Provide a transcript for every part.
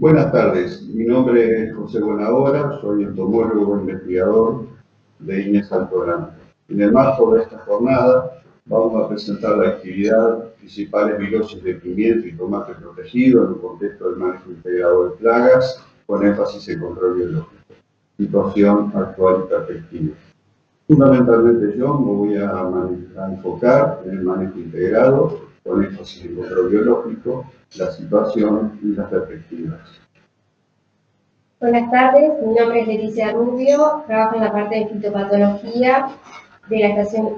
Buenas tardes, mi nombre es José Bonahora, soy entomólogo investigador de INES Alto Grande. En el marco de esta jornada vamos a presentar la actividad Principales virosis de pimiento y tomate protegido en un contexto de manejo integrado de plagas, con énfasis en control biológico, situación actual y perspectiva. Fundamentalmente yo me voy a enfocar en el manejo integrado, con énfasis en control biológico, la situación y las perspectivas. Buenas tardes, mi nombre es Leticia Rubio, trabajo en la parte de fitopatología de la estación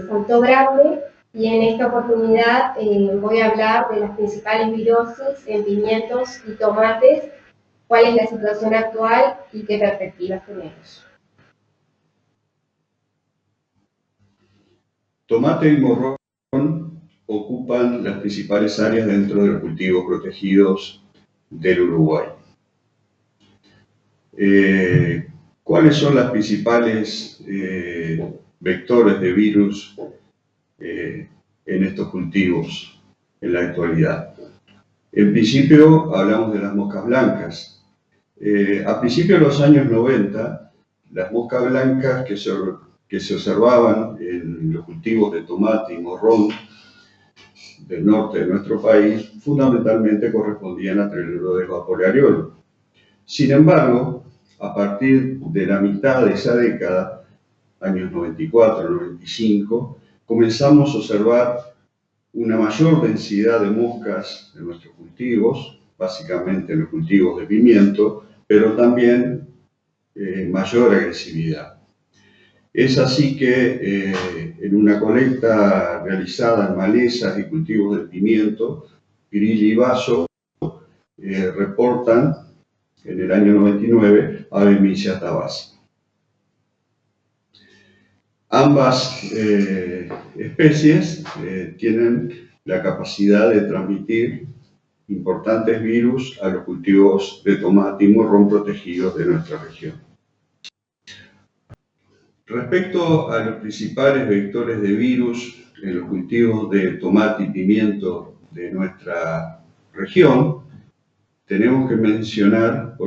Salto Grande y en esta oportunidad voy a hablar de las principales virosis en pimientos y tomates, cuál es la situación actual y qué perspectivas tenemos. Tomate y morrón ocupan las principales áreas dentro de los cultivos protegidos del Uruguay. ¿Cuáles son las principales vectores de virus en estos cultivos en la actualidad? En principio hablamos de las moscas blancas. A principios de los años 90, las moscas blancas que se observaban en los cultivos de tomate y morrón del norte de nuestro país fundamentalmente correspondían a Treluro de vaporeariolo. Sin embargo, a partir de la mitad de esa década, años 94-95, comenzamos a observar una mayor densidad de moscas en nuestros cultivos, básicamente en los cultivos de pimiento, pero también mayor agresividad. Es así que en una colecta realizada en malezas y cultivos de pimiento, Grilli y Basso reportan en el año 99 a Bemisia tabaci. Ambas especies tienen la capacidad de transmitir importantes virus a los cultivos de tomate y morrón protegidos de nuestra región. Respecto a los principales vectores de virus en los cultivos de tomate y pimiento de nuestra región, tenemos que mencionar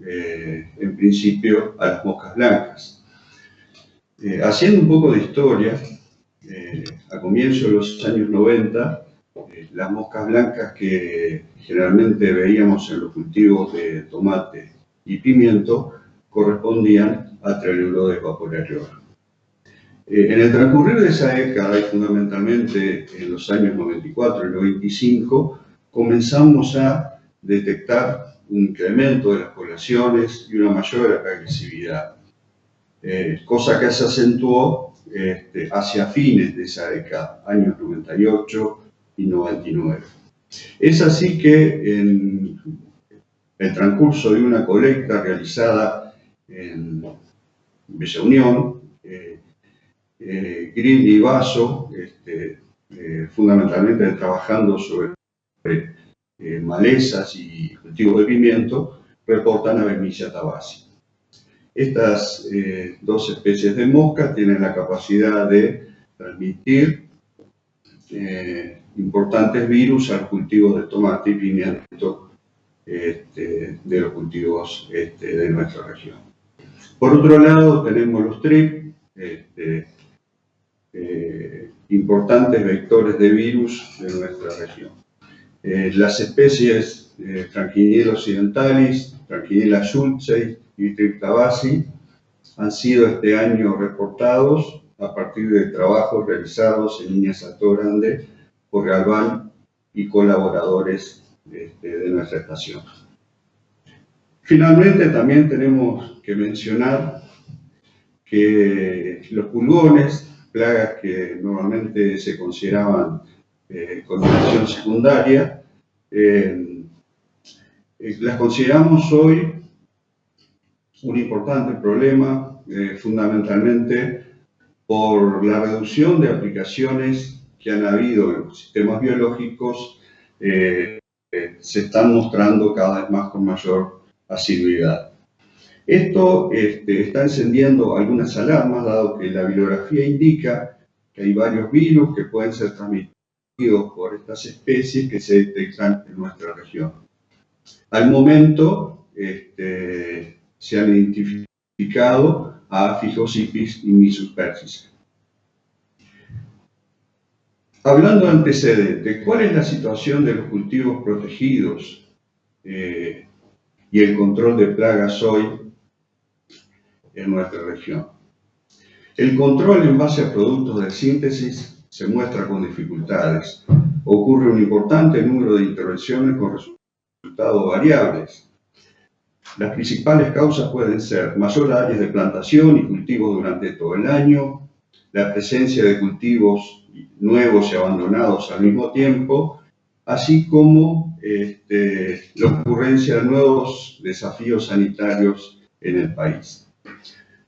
en principio a las moscas blancas. Haciendo un poco de historia, a comienzos de los años 90, las moscas blancas que generalmente veíamos en los cultivos de tomate y pimiento correspondían a Treluro vaporeariolo. En el transcurrir de esa década y fundamentalmente en los años 94 y 95, comenzamos a detectar un incremento de las poblaciones y una mayor agresividad, cosa que se acentuó hacia fines de esa década, años 98 y 99. Es así que en el transcurso de una colecta realizada en Bella Unión, Grilli y Basso, fundamentalmente trabajando sobre malezas y cultivos de pimiento, reportan a Bemisia tabaci. Estas dos especies de mosca tienen la capacidad de transmitir importantes virus al cultivo de tomate y pimiento de los cultivos de nuestra región. Por otro lado, tenemos los TRIP, importantes vectores de virus de nuestra región. Las especies Frankinella occidentalis, Frankinella schultzei y Trip tabaci han sido este año reportados a partir de trabajos realizados en INES Alto Grande por Galván y colaboradores de nuestra estación. Finalmente, también tenemos que mencionar que los pulgones, plagas que normalmente se consideraban con infección secundaria, las consideramos hoy un importante problema, fundamentalmente por la reducción de aplicaciones que han habido en los sistemas biológicos, se están mostrando cada vez más con mayor asiduidad. Esto está encendiendo algunas alarmas, dado que la bibliografía indica que hay varios virus que pueden ser transmitidos por estas especies que se detectan en nuestra región. Al momento se han identificado a Fijosipis y Missuspersis. Hablando de antecedentes, ¿cuál es la situación de los cultivos protegidos y el control de plagas hoy en nuestra región? El control en base a productos de síntesis se muestra con dificultades. Ocurre un importante número de intervenciones con resultados variables. Las principales causas pueden ser mayor áreas de plantación y cultivos durante todo el año, la presencia de cultivos nuevos y abandonados al mismo tiempo, así como la ocurrencia de nuevos desafíos sanitarios en el país.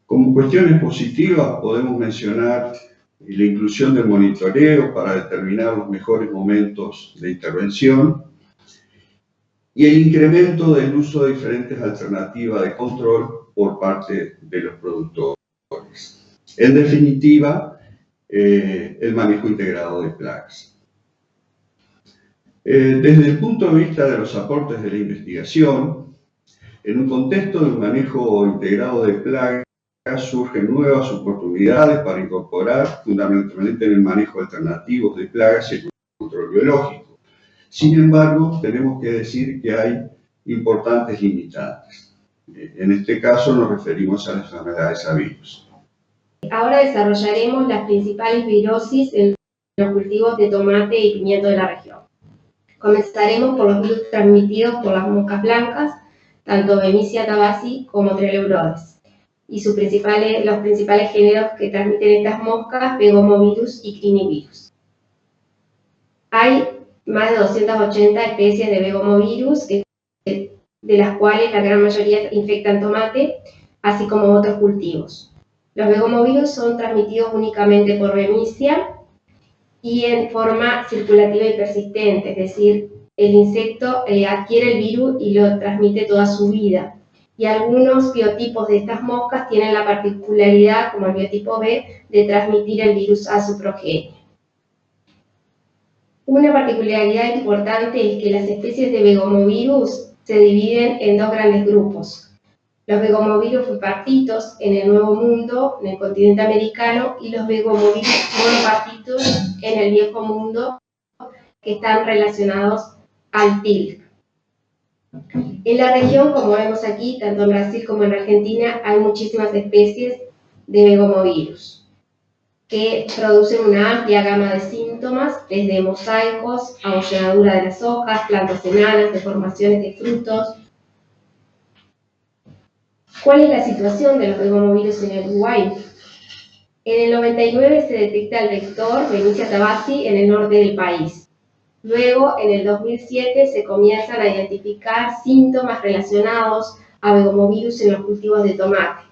Como cuestiones positivas podemos mencionar la inclusión del monitoreo para determinar los mejores momentos de intervención y el incremento del uso de diferentes alternativas de control por parte de los productores. En definitiva, el manejo integrado de plagas. Desde el punto de vista de los aportes de la investigación, en un contexto de un manejo integrado de plagas, surgen nuevas oportunidades para incorporar, fundamentalmente en el manejo alternativo de plagas y el control biológico. Sin embargo, tenemos que decir que hay importantes limitantes. En este caso nos referimos a las enfermedades a virus. Ahora desarrollaremos las principales virosis en los cultivos de tomate y pimiento de la región. Comenzaremos por los virus transmitidos por las moscas blancas, tanto Bemisia tabaci como Treleurodes, y los principales géneros que transmiten estas moscas, Begomovirus y Crinivirus. Hay más de 280 especies de Begomovirus, de las cuales la gran mayoría infectan tomate, así como otros cultivos. Los Begomovirus son transmitidos únicamente por Bemisia y en forma circulativa y persistente, es decir, el insecto adquiere el virus y lo transmite toda su vida. Y algunos biotipos de estas moscas tienen la particularidad, como el biotipo B, de transmitir el virus a su progenie. Una particularidad importante es que las especies de Begomovirus se dividen en dos grandes grupos. Los Begomovirus bipartitos en el Nuevo Mundo, en el continente americano, y los Begomovirus monopartitos en el Viejo Mundo, que están relacionados al TILC. En la región, como vemos aquí, tanto en Brasil como en Argentina, hay muchísimas especies de Begomovirus que producen una amplia gama de síntomas, desde mosaicos, abolladura de las hojas, plantas enanas, deformaciones de frutos. ¿Cuál es la situación de los Begomovirus en el Uruguay? En el 99 se detecta el vector Bemisia tabaci en el norte del país. Luego, en el 2007, se comienzan a identificar síntomas relacionados a Begomovirus en los cultivos de tomate,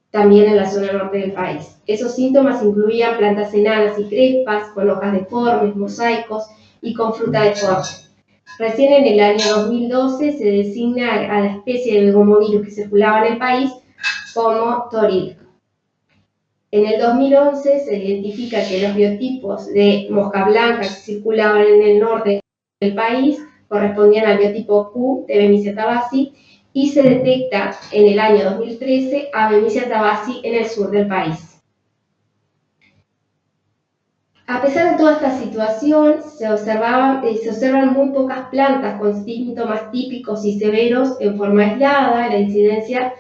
también en la zona norte del país. Esos síntomas incluían plantas enanas y crespas, con hojas deformes, mosaicos y con fruta deforme. Recién en el año 2012 se designa a la especie de Begomovirus que circulaba en el país como Torilca. En el 2011 se identifica que los biotipos de mosca blanca que circulaban en el norte del país correspondían al biotipo Q de Bemisia tabaci y se detecta en el año 2013 a Bemisia tabaci en el sur del país. A pesar de toda esta situación, se observan muy pocas plantas con síntomas típicos y severos en forma aislada. La incidencia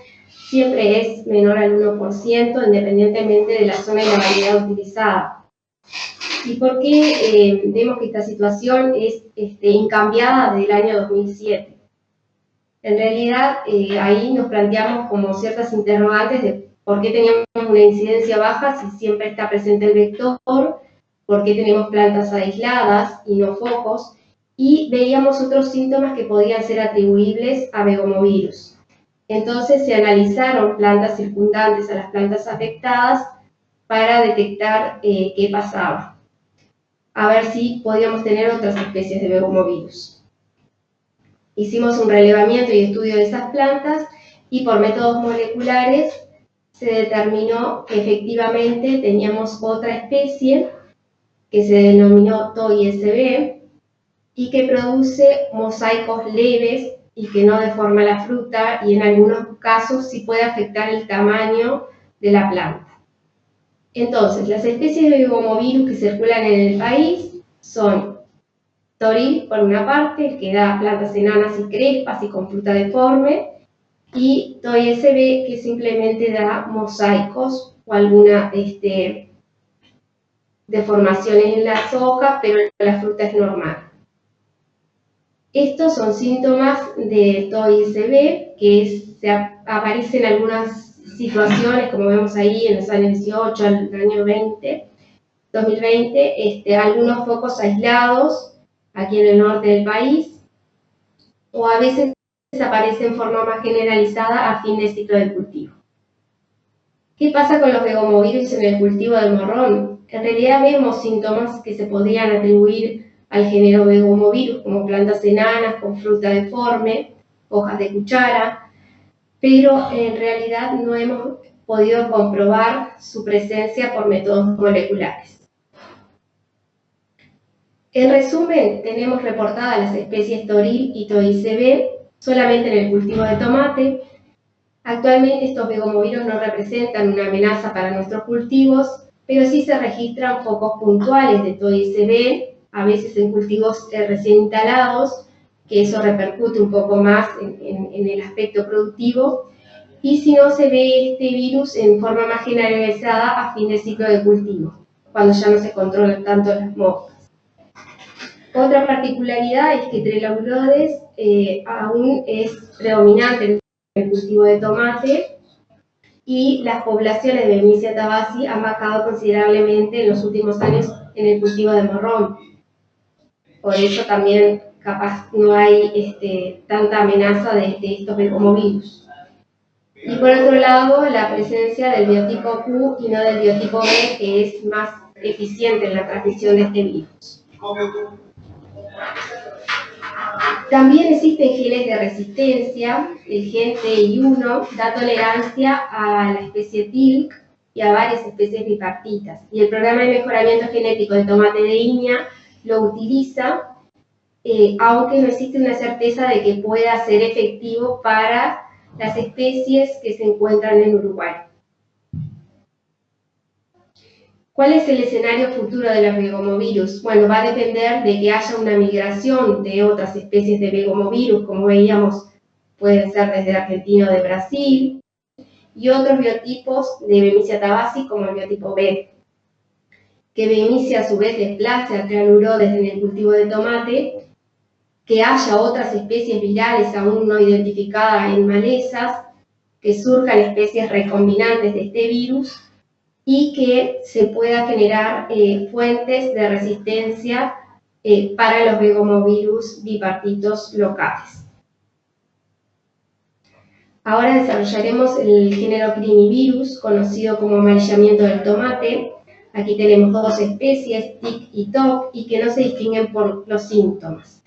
siempre es menor al 1%, independientemente de la zona y la variedad utilizada. ¿Y por qué vemos que esta situación es incambiada desde el año 2007? En realidad, ahí nos planteamos como ciertas interrogantes de por qué teníamos una incidencia baja si siempre está presente el vector, por qué tenemos plantas aisladas y no focos, y veíamos otros síntomas que podían ser atribuibles a Begomovirus. Entonces se analizaron plantas circundantes a las plantas afectadas para detectar qué pasaba, a ver si podíamos tener otras especies de Begomovirus. Hicimos un relevamiento y estudio de esas plantas y por métodos moleculares se determinó que efectivamente teníamos otra especie que se denominó TOI-SB, y que produce mosaicos leves y que no deforma la fruta y en algunos casos sí puede afectar el tamaño de la planta. Entonces, las especies de begomovirus que circulan en el país son Toril, por una parte, que da plantas enanas y crespas y con fruta deforme, y Toi SB, que simplemente da mosaicos o alguna deformaciones en las hojas, pero la fruta es normal. Estos son síntomas de Toi SB, que aparecen en algunas situaciones, como vemos ahí en los años 18, al año 2020, algunos focos aislados aquí en el norte del país, o a veces aparece en forma más generalizada a fin de ciclo de cultivo. ¿Qué pasa con los begomovirus en el cultivo del morrón? En realidad vemos síntomas que se podrían atribuir al género begomovirus, como plantas enanas con fruta deforme, hojas de cuchara, pero en realidad no hemos podido comprobar su presencia por métodos moleculares. En resumen, tenemos reportadas las especies Toril y Toi SB solamente en el cultivo de tomate. Actualmente estos begomovirus no representan una amenaza para nuestros cultivos, pero sí se registran focos puntuales de Toi SB, a veces en cultivos recién instalados, que eso repercute un poco más en el aspecto productivo, y si no se ve este virus en forma más generalizada a fin de ciclo de cultivo, cuando ya no se controlan tanto las moscas. Otra particularidad es que Trelaurodes aún es predominante en el cultivo de tomate y las poblaciones de Bemisia tabaci han bajado considerablemente en los últimos años en el cultivo de morrón. Por eso también capaz no hay tanta amenaza de estos begomovirus. Y por otro lado, la presencia del biotipo Q y no del biotipo B, que es más eficiente en la transmisión de este virus. También existen genes de resistencia. El gen TI1 da tolerancia a la especie TILC y a varias especies bipartitas. Y el programa de mejoramiento genético de tomate de Iña lo utiliza, aunque no existe una certeza de que pueda ser efectivo para las especies que se encuentran en Uruguay. ¿Cuál es el escenario futuro de los begomovirus? Bueno, va a depender de que haya una migración de otras especies de begomovirus, como veíamos, pueden ser desde Argentina o de Brasil, y otros biotipos de Bemisia tabaci, como el biotipo B. Que Bemisia a su vez desplace a Trelaurodes en el cultivo de tomate, que haya otras especies virales aún no identificadas en malezas, que surjan especies recombinantes de este virus, y que se pueda generar fuentes de resistencia para los begomovirus bipartitos locales. Ahora desarrollaremos el género Crinivirus, conocido como amarillamiento del tomate. Aquí tenemos dos especies, TIC y TOC, y que no se distinguen por los síntomas.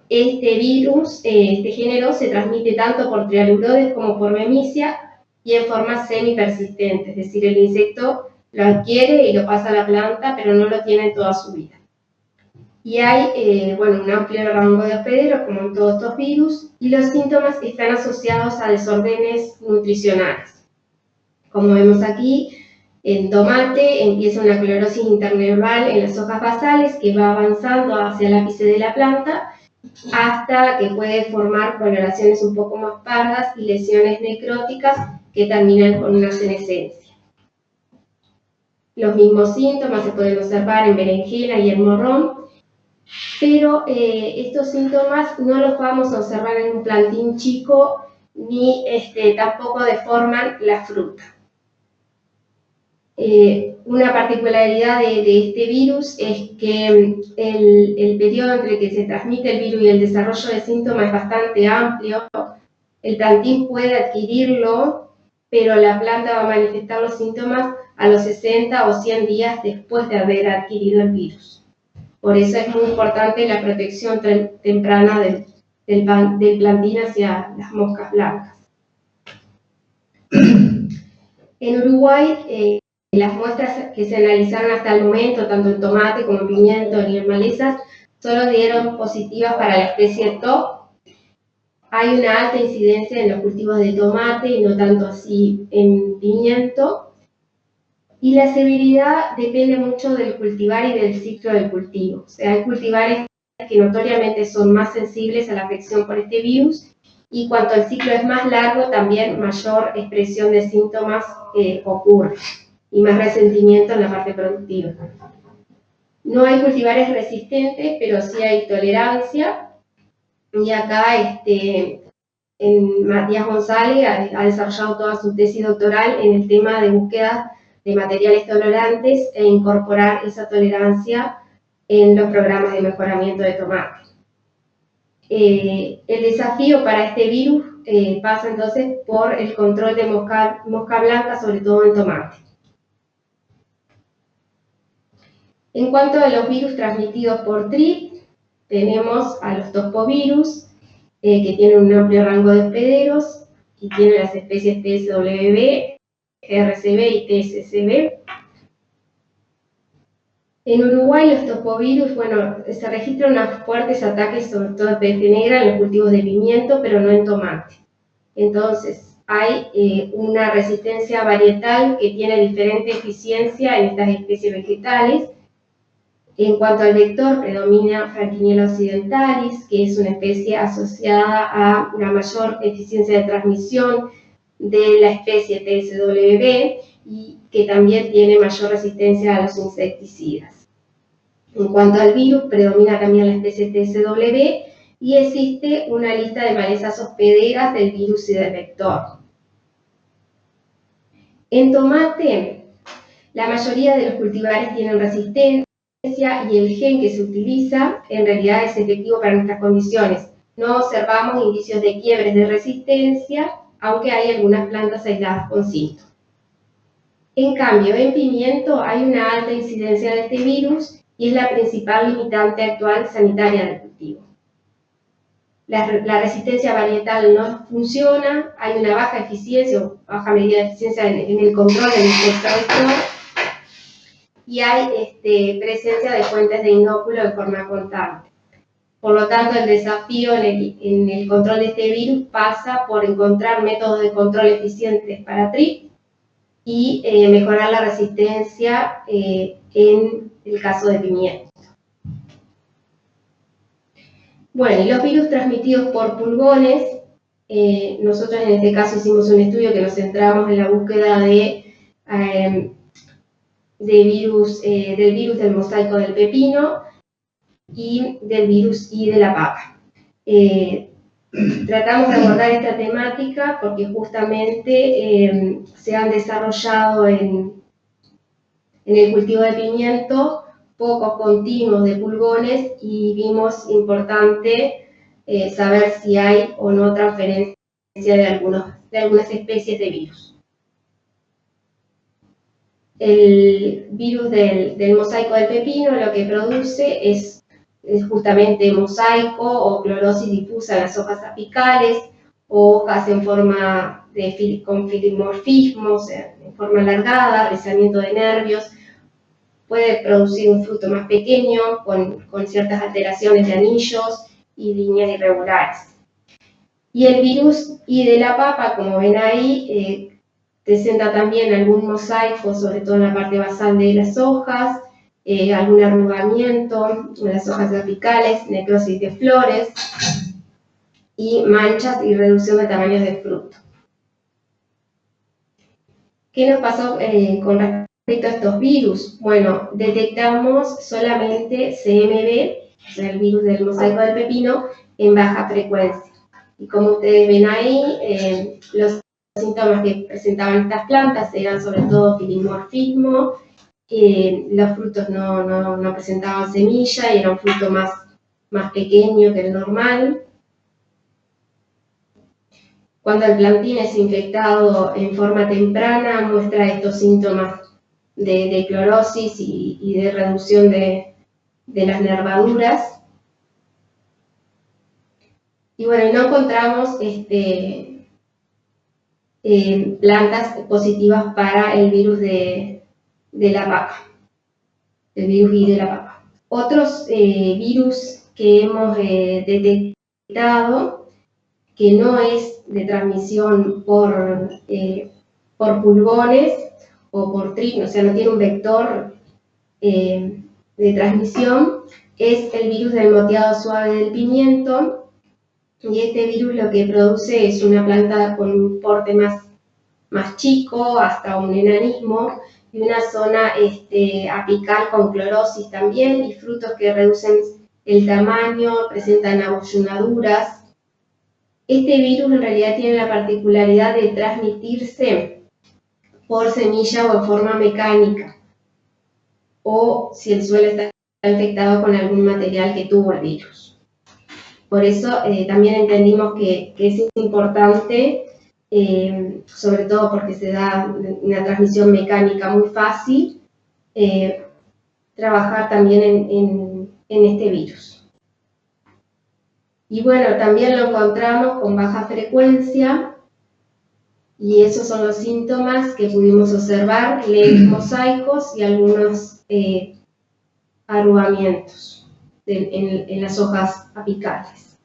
Este virus, este género, se transmite tanto por Trelaurodes como por Bemisia, y en forma semi-persistente, es decir, el insecto lo adquiere y lo pasa a la planta, pero no lo tiene toda su vida. Y hay un amplio rango de hospederos, como en todos estos virus, y los síntomas están asociados a desórdenes nutricionales. Como vemos aquí, en tomate empieza una clorosis interneural en las hojas basales que va avanzando hacia el ápice de la planta, hasta que puede formar coloraciones un poco más pardas y lesiones necróticas que terminan con una senescencia. Los mismos síntomas se pueden observar en berenjena y en morrón, pero estos síntomas no los vamos a observar en un plantín chico ni tampoco deforman la fruta. Una particularidad de este virus es que el periodo entre que se transmite el virus y el desarrollo de síntomas es bastante amplio. El plantín puede adquirirlo, pero la planta va a manifestar los síntomas a los 60 o 100 días después de haber adquirido el virus. Por eso es muy importante la protección temprana del plantín hacia las moscas blancas. En Uruguay, las muestras que se analizaron hasta el momento, tanto en tomate como en pimiento y en malezas, solo dieron positivas para la especie top. Hay una alta incidencia en los cultivos de tomate y no tanto así en pimiento. Y la severidad depende mucho del cultivar y del ciclo del cultivo. O sea, hay cultivares que notoriamente son más sensibles a la afección por este virus, y cuanto el ciclo es más largo, también mayor expresión de síntomas ocurre, y más resentimiento en la parte productiva. No hay cultivares resistentes, pero sí hay tolerancia, y acá Matías González ha desarrollado toda su tesis doctoral en el tema de búsqueda de materiales tolerantes e incorporar esa tolerancia en los programas de mejoramiento de tomate. El desafío para este virus pasa entonces por el control de mosca blanca, sobre todo en tomate. En cuanto a los virus transmitidos por TRIP, tenemos a los topovirus, que tienen un amplio rango de hospederos y tienen las especies TSWB, RCB y TSCB. En Uruguay los topovirus, bueno, se registran unos fuertes ataques, sobre todo de peste negra, en los cultivos de pimiento, pero no en tomate. Entonces, hay una resistencia varietal que tiene diferente eficiencia en estas especies vegetales. En cuanto al vector, predomina Frankiniella occidentalis, que es una especie asociada a una mayor eficiencia de transmisión de la especie TSWB y que también tiene mayor resistencia a los insecticidas. En cuanto al virus, predomina también la especie TSWB y existe una lista de malezas hospederas del virus y del vector. En tomate, la mayoría de los cultivares tienen resistencia, y el gen que se utiliza en realidad es efectivo para nuestras condiciones. No observamos indicios de quiebres de resistencia, aunque hay algunas plantas aisladas con síntomas. En cambio, en pimiento hay una alta incidencia de este virus y es la principal limitante actual sanitaria del cultivo. La resistencia varietal no funciona, hay una baja eficiencia o baja medida de eficiencia en el control del insecto, y hay presencia de fuentes de inóculo de forma constante. Por lo tanto, el desafío en el control de este virus pasa por encontrar métodos de control eficientes para TRIP y mejorar la resistencia en el caso de pimiento. Bueno, y los virus transmitidos por pulgones, nosotros en este caso hicimos un estudio que nos centramos en la búsqueda del virus del mosaico del pepino y del virus I de la papa. Tratamos de abordar esta temática porque justamente se han desarrollado en el cultivo de pimiento pocos continuos de pulgones y vimos importante saber si hay o no transferencia de algunas especies de virus. El virus del mosaico del pepino lo que produce es justamente mosaico o clorosis difusa en las hojas apicales, o hojas en forma con filimorfismo, o sea, en forma alargada, rizamiento de nervios. Puede producir un fruto más pequeño, con ciertas alteraciones de anillos y líneas irregulares. Y el virus I de la papa, como ven ahí, presenta también algún mosaico, sobre todo en la parte basal de las hojas, algún arrugamiento en las hojas apicales, necrosis de flores y manchas y reducción de tamaños de fruto. ¿Qué nos pasó con respecto a estos virus? Bueno, detectamos solamente CMV, o sea, el virus del mosaico del pepino, en baja frecuencia. Y como ustedes ven ahí, los síntomas que presentaban estas plantas eran sobre todo filimorfismo, los frutos no presentaban semilla y era un fruto más pequeño que el normal. Cuando el plantín es infectado en forma temprana, muestra estos síntomas de clorosis y de reducción de las nervaduras. Y bueno, no encontramos plantas positivas para el virus de la papa, el virus I de la papa. Otros virus que hemos detectado, que no es de transmisión por pulgones o por trino, o sea, no tiene un vector de transmisión, es el virus del moteado suave del pimiento. Y este virus lo que produce es una planta con un porte más chico, hasta un enanismo, y una zona apical con clorosis también, y frutos que reducen el tamaño, presentan abollonaduras. Este virus en realidad tiene la particularidad de transmitirse por semilla o en forma mecánica, o si el suelo está infectado con algún material que tuvo el virus. Por eso también entendimos que es importante, sobre todo porque se da una transmisión mecánica muy fácil, trabajar también en este virus. Y bueno, también lo encontramos con baja frecuencia, y esos son los síntomas que pudimos observar: leves mosaicos y algunos arrugamientos en las hojas apicales.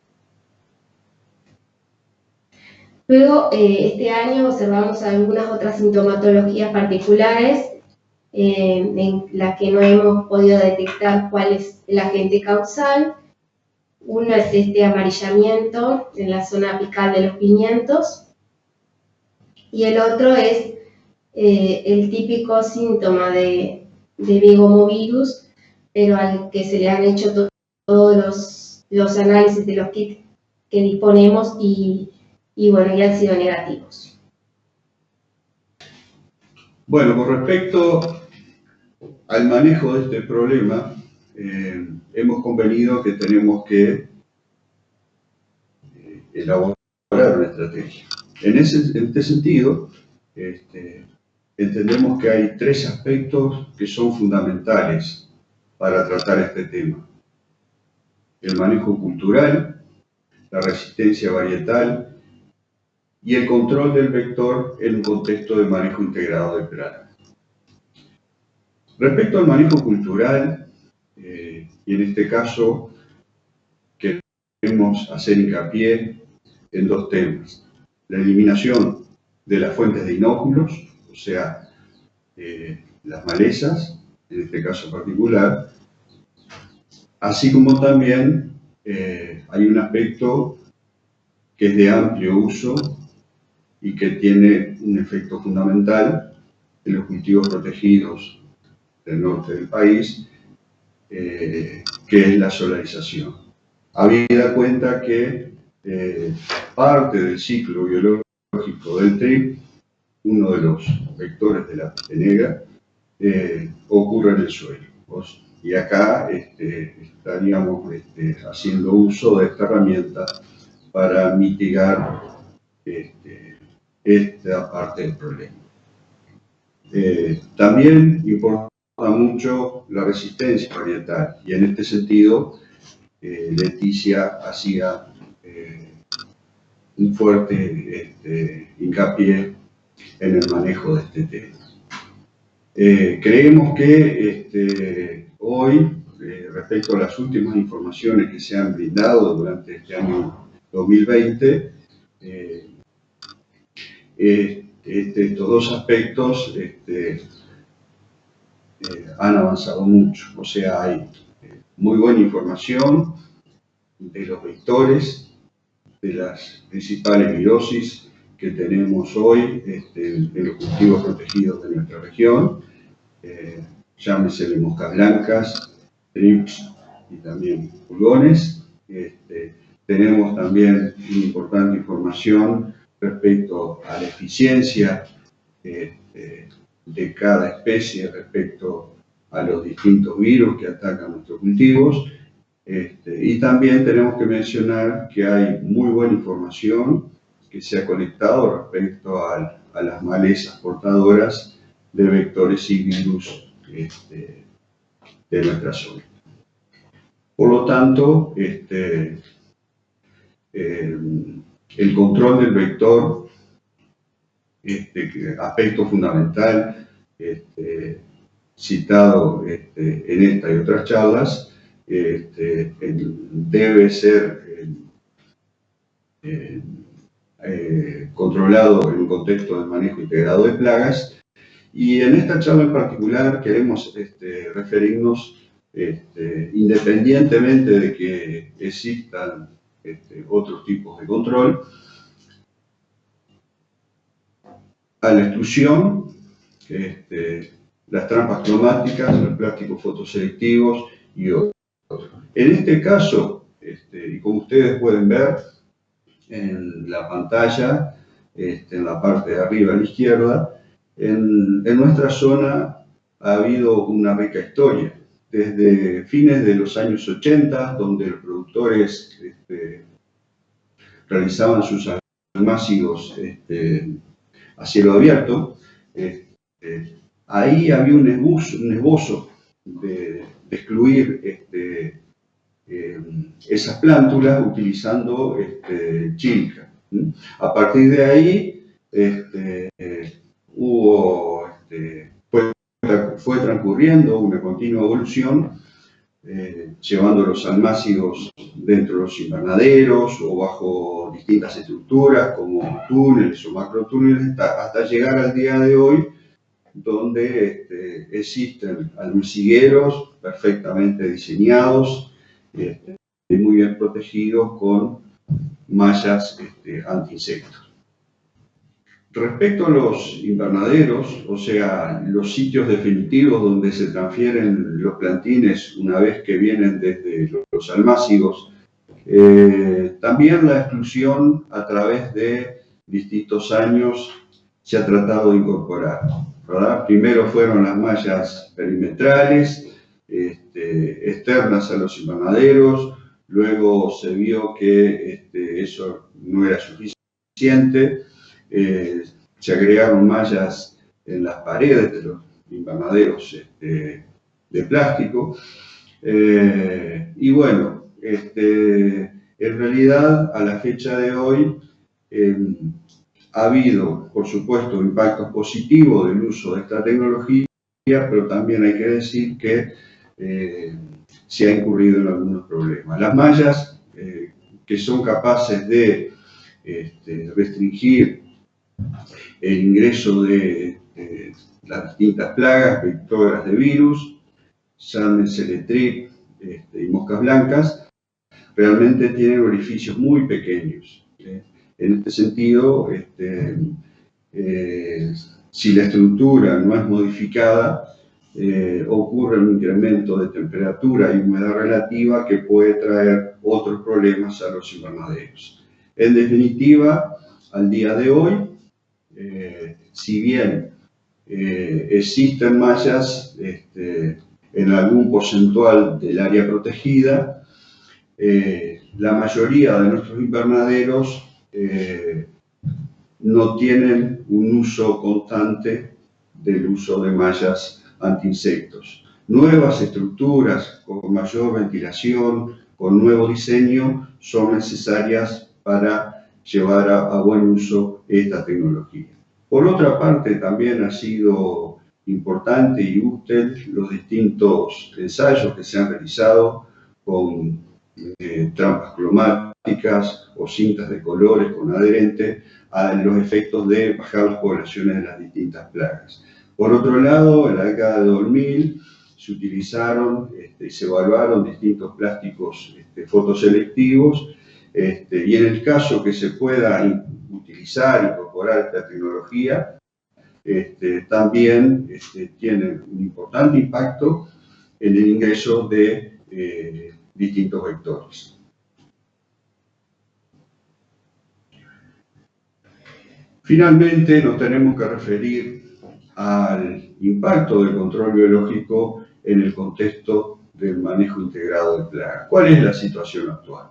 Luego, este año observamos algunas otras sintomatologías particulares en las que no hemos podido detectar cuál es el agente causal. Uno es este amarillamiento en la zona apical de los pimientos, y el otro es el típico síntoma de bigomovirus, pero al que se le han hecho todos los análisis de los kits que disponemos y bueno, ya han sido negativos. Bueno, con respecto al manejo de este problema, hemos convenido que tenemos que elaborar una estrategia. En este sentido, entendemos que hay tres aspectos que son fundamentales para tratar este tema: el manejo cultural, la resistencia varietal y el control del vector en un contexto de manejo integrado de plaga. Respecto al manejo cultural, y en este caso queremos hacer hincapié en dos temas: la eliminación de las fuentes de inóculos, o sea, las malezas, en este caso particular, así como también hay un aspecto que es de amplio uso y que tiene un efecto fundamental en los cultivos protegidos del norte del país, que es la solarización. Habida cuenta que parte del ciclo biológico del trigo, uno de los vectores de la peste negra, ocurre en el suelo. Y acá estaríamos haciendo uso de esta herramienta para mitigar esta parte del problema. También importa mucho la resistencia varietal, y en este sentido Leticia hacía un fuerte hincapié en el manejo de este tema. Creemos que hoy, respecto a las últimas informaciones que se han brindado durante este año 2020, estos dos aspectos han avanzado mucho. O sea, hay muy buena información de los vectores, de las principales virosis que tenemos hoy en los cultivos protegidos de nuestra región, llámese de moscas blancas, trips y también pulgones. Tenemos también una importante información respecto a la eficiencia de cada especie respecto a los distintos virus que atacan nuestros cultivos. Y también tenemos que mencionar que hay muy buena información que se ha conectado respecto a las malezas portadoras de vectores y virus de nuestra zona. Por lo tanto, el control del vector, aspecto fundamental citado en esta y otras charlas, debe ser controlado en un contexto de manejo integrado de plagas. Y en esta charla en particular queremos referirnos, independientemente de que existan otros tipos de control, a la extrusión, las trampas cromáticas, los plásticos fotoselectivos y otros. En este caso, y como ustedes pueden ver en la pantalla, en la parte de arriba a la izquierda, en nuestra zona ha habido una rica historia. Desde fines de los años 80, donde los productores realizaban sus almácigos a cielo abierto, ahí había un esbozo de excluir esas plántulas utilizando chilca. A partir de ahí fue transcurriendo una continua evolución, llevando los almácigos dentro de los invernaderos o bajo distintas estructuras como túneles o macrotúneles hasta llegar al día de hoy, donde existen almacigueros perfectamente diseñados y muy bien protegidos con mallas anti-insectos. Respecto a los invernaderos, o sea, los sitios definitivos donde se transfieren los plantines una vez que vienen desde los almácigos, también la exclusión a través de distintos años se ha tratado de incorporar, ¿verdad? Primero fueron las mallas perimetrales, externas a los invernaderos, luego se vio que eso no era suficiente. Se agregaron mallas en las paredes de los invernaderos de plástico. Y bueno, en realidad, a la fecha de hoy, ha habido, por supuesto, impactos positivos del uso de esta tecnología, pero también hay que decir que se ha incurrido en algunos problemas. Las mallas que son capaces de restringir el ingreso de las distintas plagas vectoras de virus, llámense Letrip y moscas blancas, realmente tienen orificios muy pequeños. En este sentido, si la estructura no es modificada, ocurre un incremento de temperatura y humedad relativa que puede traer otros problemas a los invernaderos. En definitiva, al día de hoy, si bien existen mallas en algún porcentual del área protegida, la mayoría de nuestros invernaderos no tienen un uso constante del uso de mallas anti-insectos. Nuevas estructuras con mayor ventilación, con nuevo diseño, son necesarias para llevar a buen uso esta tecnología. Por otra parte, también ha sido importante y útil los distintos ensayos que se han realizado con trampas cromáticas o cintas de colores con adherente a los efectos de bajar las poblaciones de las distintas plagas. Por otro lado, en la década de 2000 se utilizaron y se evaluaron distintos plásticos fotoselectivos, y en el caso que se pueda utilizar, incorporar esta tecnología, también tiene un importante impacto en el ingreso de distintos vectores. Finalmente, nos tenemos que referir al impacto del control biológico en el contexto del manejo integrado de plagas. ¿Cuál es la situación actual?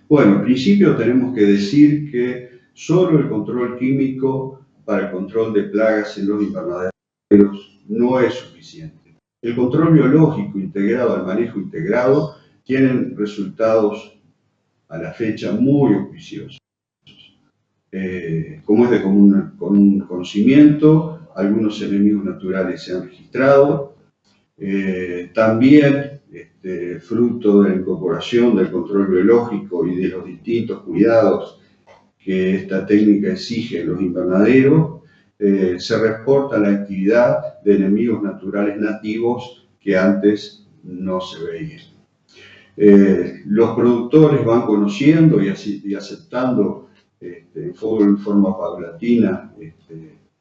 Bueno, en principio tenemos que decir que solo el control químico para el control de plagas en los invernaderos no es suficiente. El control biológico integrado al manejo integrado tienen resultados a la fecha muy auspiciosos. Como es de común conocimiento, algunos enemigos naturales se han registrado. También fruto de la incorporación del control biológico y de los distintos cuidados que esta técnica exige en los invernaderos, se reporta la actividad de enemigos naturales nativos que antes no se veían. Los productores van conociendo y aceptando en forma paulatina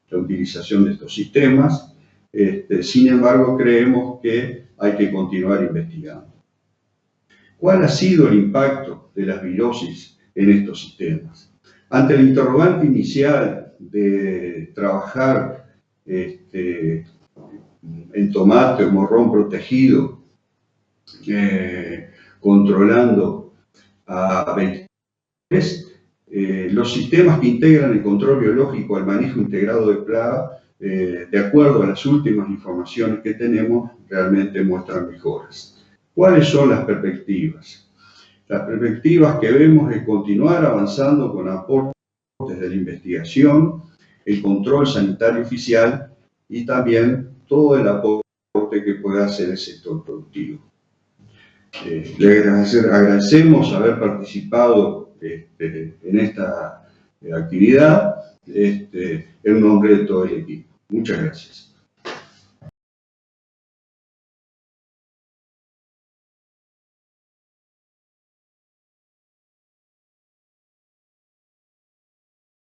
la utilización de estos sistemas. Sin embargo, creemos que hay que continuar investigando. ¿Cuál ha sido el impacto de las virosis en estos sistemas? Ante el interrogante inicial de trabajar en tomate o morrón protegido, controlando a vectores, los sistemas que integran el control biológico al manejo integrado de plaga, de acuerdo a las últimas informaciones que tenemos, realmente muestran mejoras. ¿Cuáles son las perspectivas? Las perspectivas que vemos es continuar avanzando con aportes de la investigación, el control sanitario oficial y también todo el aporte que pueda hacer el sector productivo. Le agradecemos haber participado en esta actividad en nombre de todo el equipo. Muchas gracias.